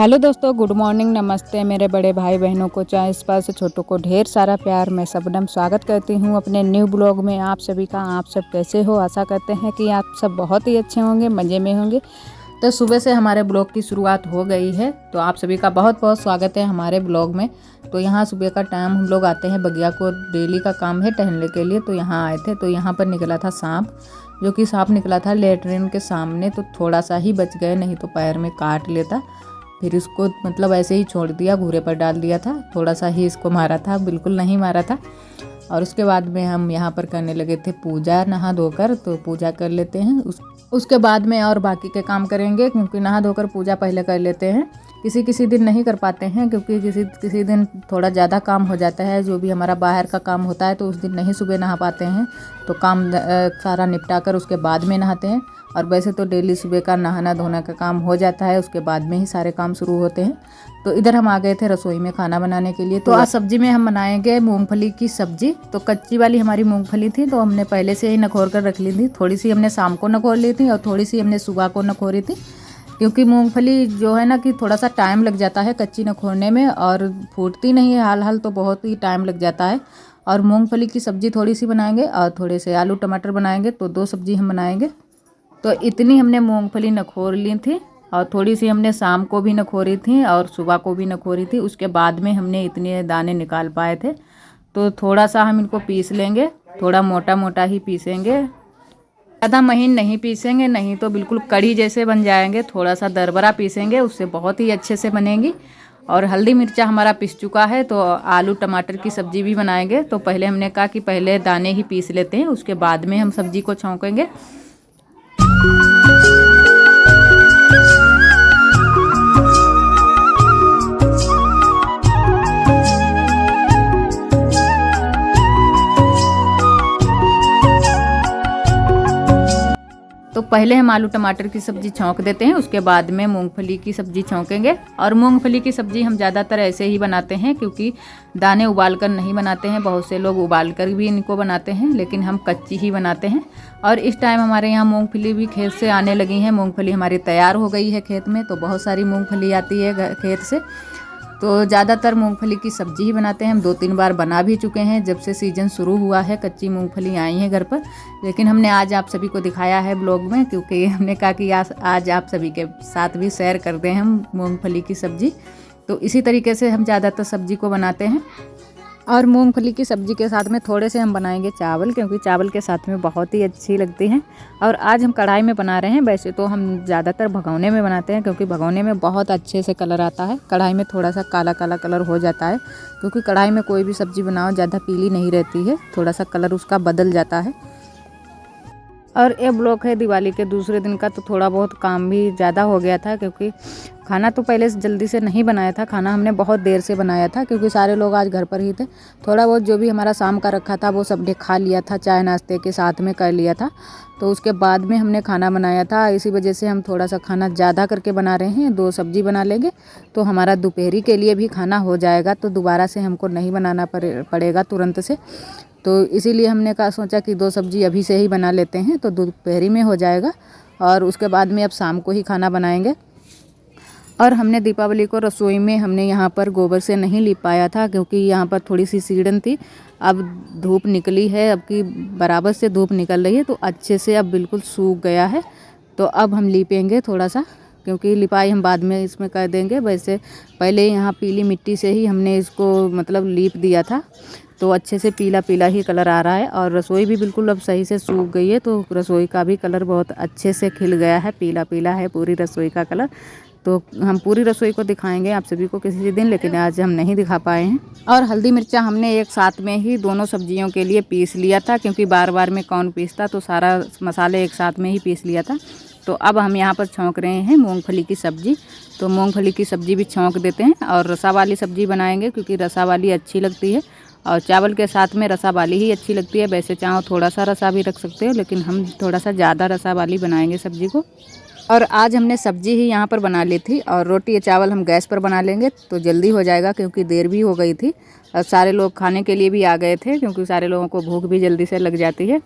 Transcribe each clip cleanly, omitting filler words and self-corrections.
Hello दोस्तों, good morning, नमस्ते। मेरे बड़े भाई बहनों को, चाहे इस पास से छोटों को, ढेर सारा प्यार। मैं सबनम स्वागत करती हूँ अपने न्यू ब्लॉग में आप सभी का। आप सब कैसे हो? आशा करते हैं कि आप सब बहुत ही अच्छे होंगे, मज़े में होंगे। तो सुबह से हमारे ब्लॉग की शुरुआत हो गई है, तो आप सभी का बहुत बहुत स्वागत है हमारे ब्लॉग में। तो यहाँ सुबह का टाइम हम लोग आते हैं बगिया को, डेली का काम है टहलने के लिए। तो यहाँ आए थे, तो यहाँ पर निकला था सांप, जो कि सांप निकला था लेटरिन के सामने। तो थोड़ा सा ही बच गए, नहीं तो पैर में काट लेता। फिर इसको मतलब ऐसे ही छोड़ दिया, घूरे पर डाल दिया था। थोड़ा सा ही इसको मारा था, बिल्कुल नहीं मारा था। और उसके बाद में हम यहाँ पर करने लगे थे पूजा, नहा धोकर। तो पूजा कर लेते हैं, उसके बाद में और बाकी के काम करेंगे, क्योंकि नहा धोकर पूजा पहले कर लेते हैं। किसी किसी दिन नहीं कर पाते हैं, क्योंकि किसी दिन थोड़ा ज़्यादा काम हो जाता है। जो भी हमारा बाहर का काम होता है, तो उस दिन नहीं सुबह नहा पाते हैं। तो काम सारा निपटा कर उसके बाद में नहाते हैं। और वैसे तो डेली सुबह का नहाना धोना का काम हो जाता है, उसके बाद में ही सारे काम शुरू होते हैं। तो इधर हम आ गए थे रसोई में खाना बनाने के लिए। तो आज सब्जी में हम बनाएंगे मूंगफली की सब्जी। तो कच्ची वाली हमारी मूंगफली थी, तो हमने पहले से ही नखोर कर रख ली थी। थोड़ी सी हमने शाम को नखोर ली थी और थोड़ी सी हमने सुबह को नखोरी थी, क्योंकि मूंगफली जो है ना कि थोड़ा सा टाइम लग जाता है कच्ची नखोरने में, और फूटती नहीं है हाल तो बहुत ही टाइम लग जाता है। और मूंगफली की सब्ज़ी थोड़ी सी बनाएंगे और थोड़े से आलू टमाटर बनाएंगे, तो 2 सब्ज़ी हम बनाएंगे। तो इतनी हमने मूंगफली नखोर ली थी, और थोड़ी सी हमने शाम को भी नखोरी थी और सुबह को भी नखोरी थी। उसके बाद में हमने इतने दाने निकाल पाए थे। तो थोड़ा सा हम इनको पीस लेंगे, थोड़ा मोटा मोटा ही पीसेंगे, ज़्यादा महीन नहीं पीसेंगे, नहीं तो बिल्कुल कड़ी जैसे बन जाएंगे। थोड़ा सा दरबरा पीसेंगे, उससे बहुत ही अच्छे से बनेगी। और हल्दी मिर्चा हमारा पिस चुका है, तो आलू टमाटर की सब्ज़ी भी बनाएंगे। तो पहले हमने कहा कि पहले दाने ही पीस लेते हैं, उसके बाद में हम सब्ज़ी को छौंकेंगे। तो पहले हम आलू टमाटर की सब्ज़ी छौंक देते हैं, उसके बाद में मूंगफली की सब्ज़ी छौंकेंगे। और मूंगफली की सब्ज़ी हम ज़्यादातर ऐसे ही बनाते हैं, क्योंकि दाने उबाल कर नहीं बनाते हैं। बहुत से लोग उबाल कर भी इनको बनाते हैं, लेकिन हम कच्ची ही बनाते हैं। और इस टाइम हमारे यहाँ मूंगफली भी खेत से आने लगी हैं। मूंगफली हमारी तैयार हो गई है खेत में, तो बहुत सारी मूँगफली आती है खेत से। तो ज़्यादातर मूंगफली की सब्ज़ी ही बनाते हैं। हम 2-3 बार बना भी चुके हैं, जब से सीज़न शुरू हुआ है। कच्ची मूंगफली आई हैं घर पर, लेकिन हमने आज आप सभी को दिखाया है ब्लॉग में, क्योंकि हमने कहा कि आज आप सभी के साथ भी शेयर कर दें हम मूंगफली की सब्ज़ी। तो इसी तरीके से हम ज़्यादातर सब्ज़ी को बनाते हैं। और मूंगफली की सब्ज़ी के साथ में थोड़े से हम बनाएंगे चावल, क्योंकि चावल के साथ में बहुत ही अच्छी लगती हैं। और आज हम कढ़ाई में बना रहे हैं। वैसे तो हम ज़्यादातर भगोने में बनाते हैं, क्योंकि भगोने में बहुत अच्छे से कलर आता है। कढ़ाई में थोड़ा सा काला काला कलर हो जाता है, क्योंकि कढ़ाई में कोई भी सब्ज़ी बनाओ ज़्यादा पीली नहीं रहती है, थोड़ा सा कलर उसका बदल जाता है। और ये ब्लॉग है दिवाली के दूसरे दिन का, तो थोड़ा बहुत काम भी ज़्यादा हो गया था, क्योंकि खाना तो पहले से जल्दी से नहीं बनाया था। खाना हमने बहुत देर से बनाया था, क्योंकि सारे लोग आज घर पर ही थे। थोड़ा बहुत जो भी हमारा शाम का रखा था वो सबने खा लिया था, चाय नाश्ते के साथ में कर लिया था। तो उसके बाद में हमने खाना बनाया था। इसी वजह से हम थोड़ा सा खाना ज़्यादा करके बना रहे हैं। 2 सब्ज़ी बना लेंगे, तो हमारा दोपहरी के लिए भी खाना हो जाएगा। तो दोबारा से हमको नहीं बनाना पड़ेगा तुरंत से। तो इसीलिए हमने कहा, सोचा कि 2 सब्ज़ी अभी से ही बना लेते हैं, तो दोपहरी में हो जाएगा। और उसके बाद में अब शाम को ही खाना बनाएंगे। और हमने दीपावली को रसोई में हमने यहाँ पर गोबर से नहीं लीप पाया था, क्योंकि यहाँ पर थोड़ी सी सीढ़न थी। अब धूप निकली है, अब की बराबर से धूप निकल रही है, तो अच्छे से अब बिल्कुल सूख गया है। तो अब हम लीपेंगे थोड़ा सा, क्योंकि लिपाई हम बाद में इसमें कर देंगे। वैसे पहले यहाँ पीली मिट्टी से ही हमने इसको मतलब लीप दिया था, तो अच्छे से पीला पीला ही कलर आ रहा है। और रसोई भी बिल्कुल अब सही से सूख गई है, तो रसोई का भी कलर बहुत अच्छे से खिल गया है, पीला पीला है पूरी रसोई का कलर। तो हम पूरी रसोई को दिखाएंगे आप सभी को किसी दिन, लेकिन आज हम नहीं दिखा पाए हैं। और हल्दी मिर्चा हमने एक साथ में ही दोनों सब्जियों के लिए पीस लिया था, क्योंकि बार बार में कौन पीसता, तो सारा मसाले एक साथ में ही पीस लिया था। तो अब हम यहाँ पर छौंक रहे हैं मूंगफली की सब्ज़ी। तो मूंगफली की सब्ज़ी भी छौंक देते हैं, और रसा वाली सब्ज़ी बनाएंगे, क्योंकि रसा वाली अच्छी लगती है। और चावल के साथ में रसा वाली ही अच्छी लगती है। वैसे चाहो थोड़ा सा रसा भी रख सकते हो, लेकिन हम थोड़ा सा ज़्यादा रसा वाली बनाएंगे सब्ज़ी को। और आज हमने सब्ज़ी ही यहाँ पर बना ली थी, और रोटी या चावल हम गैस पर बना लेंगे, तो जल्दी हो जाएगा, क्योंकि देर भी हो गई थी। और सारे लोग खाने के लिए भी आ गए थे, क्योंकि सारे लोगों को भूख भी जल्दी से लग जाती है।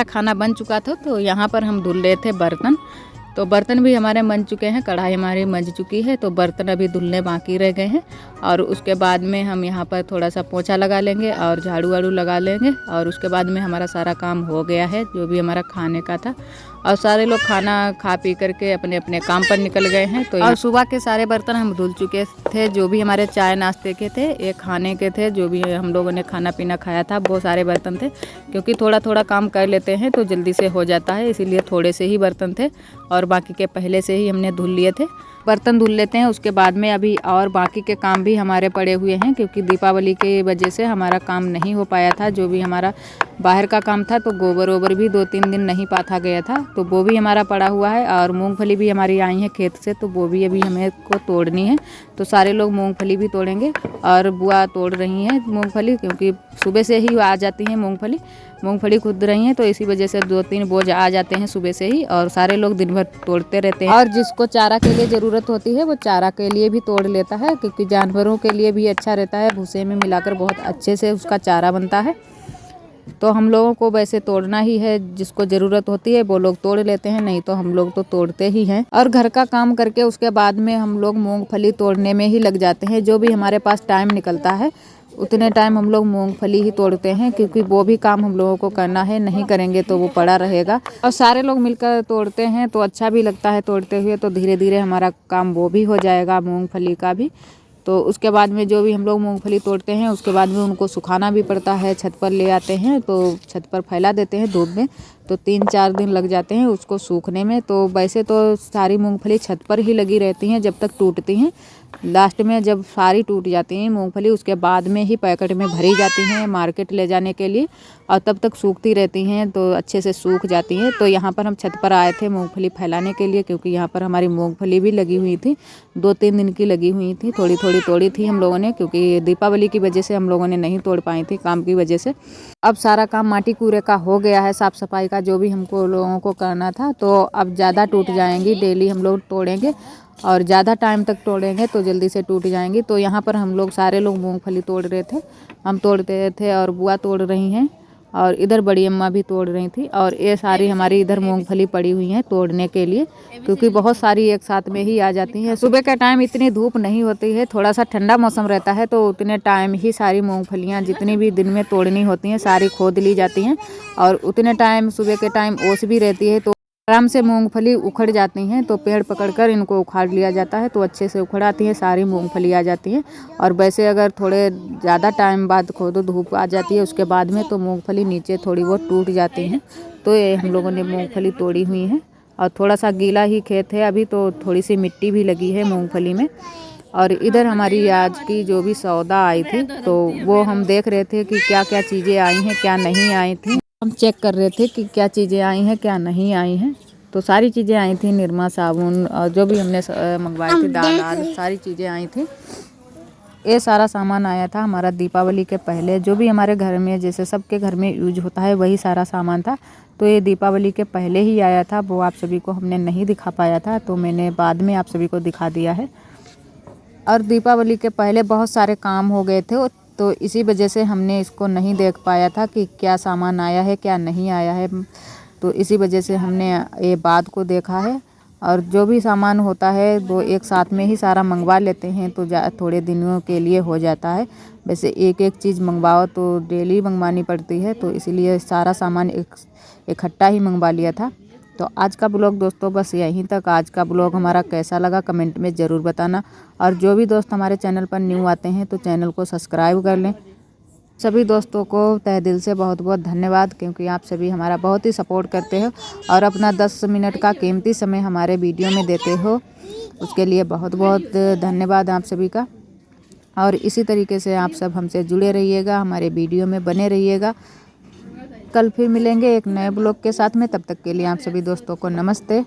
खाना बन चुका था तो यहाँ पर हम धुल रहे थे बर्तन। तो बर्तन भी हमारे बन चुके हैं, कढ़ाई हमारी मंज चुकी है, तो बर्तन अभी धुलने बाकी रह गए हैं। और उसके बाद में हम यहाँ पर थोड़ा सा पोंछा लगा लेंगे और झाड़ू वाड़ू लगा लेंगे। और उसके बाद में हमारा सारा काम हो गया है जो भी हमारा खाने का था। और सारे लोग खाना खा पी करके अपने अपने काम पर निकल गए हैं। तो और सुबह के सारे बर्तन हम धुल चुके थे, जो भी हमारे चाय नाश्ते के थे, एक खाने के थे, जो भी हम लोगों ने खाना पीना खाया था वो सारे बर्तन थे। क्योंकि थोड़ा थोड़ा काम कर लेते हैं तो जल्दी से हो जाता है, इसीलिए थोड़े से ही बर्तन थे और बाकी के पहले से ही हमने धुल लिए थे। बर्तन धुल लेते हैं, उसके बाद में अभी और बाकी के काम भी हमारे पड़े हुए हैं। क्योंकि दीपावली की वजह से हमारा काम नहीं हो पाया था, जो भी हमारा बाहर का काम था। तो गोबर वोबर भी 2-3 दिन नहीं पाथा गया था, तो वो भी हमारा पड़ा हुआ है। और मूंगफली भी हमारी आई है खेत से, तो वो भी अभी हमें को तोड़नी है। तो सारे लोग मूंगफली भी तोड़ेंगे और बुआ तोड़ रही हैं मूंगफली, क्योंकि सुबह से ही आ जाती हैं मूंगफली खुद रही हैं। तो इसी वजह से 2-3 बोझ आ जाते हैं सुबह से ही, और सारे लोग दिन भर तोड़ते रहते हैं। और जिसको चारा के लिए ज़रूरत होती है वो चारा के लिए भी तोड़ लेता है, क्योंकि जानवरों के लिए भी अच्छा रहता है। भूसे में मिलाकर बहुत अच्छे से उसका चारा बनता है। तो हम लोगों को वैसे तोड़ना ही है, जिसको ज़रूरत होती है वो लोग तोड़ लेते हैं, नहीं तो हम लोग तो तोड़ते ही हैं। और घर का काम करके उसके बाद में हम लोग मूंगफली तोड़ने में ही लग जाते हैं। जो भी हमारे पास टाइम निकलता है उतने टाइम हम लोग मूंगफली ही तोड़ते हैं, क्योंकि वो भी काम हम लोगों को करना है, नहीं करेंगे तो वो पड़ा रहेगा। और सारे लोग मिलकर तोड़ते हैं तो अच्छा भी लगता है तोड़ते हुए। तो धीरे धीरे हमारा काम वो भी हो जाएगा, मूंगफली का भी। तो उसके बाद में जो भी हम लोग मूंगफली तोड़ते हैं उसके बाद में उनको सुखाना भी पड़ता है। छत पर ले आते हैं तो छत पर फैला देते हैं धूप में, तो 3-4 दिन लग जाते हैं उसको सूखने में। तो वैसे तो सारी मूंगफली छत पर ही लगी रहती हैं जब तक टूटती हैं। लास्ट में जब सारी टूट जाती हैं मूंगफली, उसके बाद में ही पैकेट में भरी जाती हैं मार्केट ले जाने के लिए, और तब तक सूखती रहती हैं तो अच्छे से सूख जाती हैं। तो यहाँ पर हम छत पर आए थे मूंगफली फैलाने के लिए, क्योंकि यहाँ पर हमारी मूंगफली भी लगी हुई थी, 2-3 दिन की लगी हुई थी। थोड़ी थोड़ी तोड़ी थी हम लोगों ने, क्योंकि दीपावली की वजह से हम लोगों ने नहीं तोड़ पाई थी काम की वजह से। अब सारा काम माटी कूड़े का हो गया है, साफ़ सफाई का जो भी हमको लोगों को करना था। तो अब ज़्यादा टूट जाएंगी, डेली हम लोग तोड़ेंगे और ज़्यादा टाइम तक तोड़ेंगे तो जल्दी से टूट जाएंगी। तो यहाँ पर हम लोग सारे लोग मूंगफली तोड़ रहे थे, हम तोड़ते थे और बुआ तोड़ रही हैं, और इधर बड़ी अम्मा भी तोड़ रही थी। और ये सारी हमारी इधर मूंगफली पड़ी हुई हैं तोड़ने के लिए, क्योंकि बहुत सारी एक साथ में ही आ जाती हैं। सुबह के टाइम इतनी धूप नहीं होती है, थोड़ा सा ठंडा मौसम रहता है, तो उतने टाइम ही सारी मूंगफलियाँ जितनी भी दिन में तोड़नी होती हैं सारी खोद ली जाती हैं। और उतने टाइम सुबह के टाइम ओस भी रहती है, तो आराम से मूंगफली उखड़ जाती हैं। तो पेड़ पकड़कर इनको उखाड़ लिया जाता है, तो अच्छे से उखड़ आती हैं, सारी मूंगफली आ जाती हैं। और वैसे अगर थोड़े ज़्यादा टाइम बाद खोदो, धूप आ जाती है उसके बाद में, तो मूंगफली नीचे थोड़ी बहुत टूट जाती हैं। तो ये हम लोगों ने मूंगफली तोड़ी हुई है। और थोड़ा सा गीला ही खेत है अभी, तो थोड़ी सी मिट्टी भी लगी है मूंगफली में। और इधर हमारी आज की जो भी सौदा आई थी, तो वो हम देख रहे थे कि क्या क्या चीज़ें आई हैं क्या नहीं आई थी। हम चेक कर रहे थे कि क्या चीज़ें आई हैं क्या नहीं आई हैं। तो सारी चीज़ें आई थी, निरमा साबुन और जो भी हमने मंगवाई थी, दाल सारी चीज़ें आई थी। ये सारा सामान आया था हमारा दीपावली के पहले, जो भी हमारे घर में जैसे सबके घर में यूज होता है वही सारा सामान था। तो ये दीपावली के पहले ही आया था, वो आप सभी को हमने नहीं दिखा पाया था, तो मैंने बाद में आप सभी को दिखा दिया है। और दीपावली के पहले बहुत सारे काम हो गए थे, तो इसी वजह से हमने इसको नहीं देख पाया था कि क्या सामान आया है क्या नहीं आया है। तो इसी वजह से हमने ये बात को देखा है। और जो भी सामान होता है वो एक साथ में ही सारा मंगवा लेते हैं, तो थोड़े दिनों के लिए हो जाता है। वैसे एक एक चीज़ मंगवाओ तो डेली मंगवानी पड़ती है, तो इसीलिए सारा सामान इकट्ठा ही मंगवा लिया था। तो आज का ब्लॉग दोस्तों बस यहीं तक। आज का ब्लॉग हमारा कैसा लगा कमेंट में ज़रूर बताना। और जो भी दोस्त हमारे चैनल पर न्यू आते हैं तो चैनल को सब्सक्राइब कर लें। सभी दोस्तों को तहे दिल से बहुत बहुत धन्यवाद, क्योंकि आप सभी हमारा बहुत ही सपोर्ट करते हो और अपना 10 मिनट का कीमती समय हमारे वीडियो में देते हो, उसके लिए बहुत बहुत धन्यवाद आप सभी का। और इसी तरीके से आप सब हमसे जुड़े रहिएगा, हमारे वीडियो में बने रहिएगा। कल फिर मिलेंगे एक नए ब्लॉग के साथ में, तब तक के लिए आप सभी दोस्तों को नमस्ते।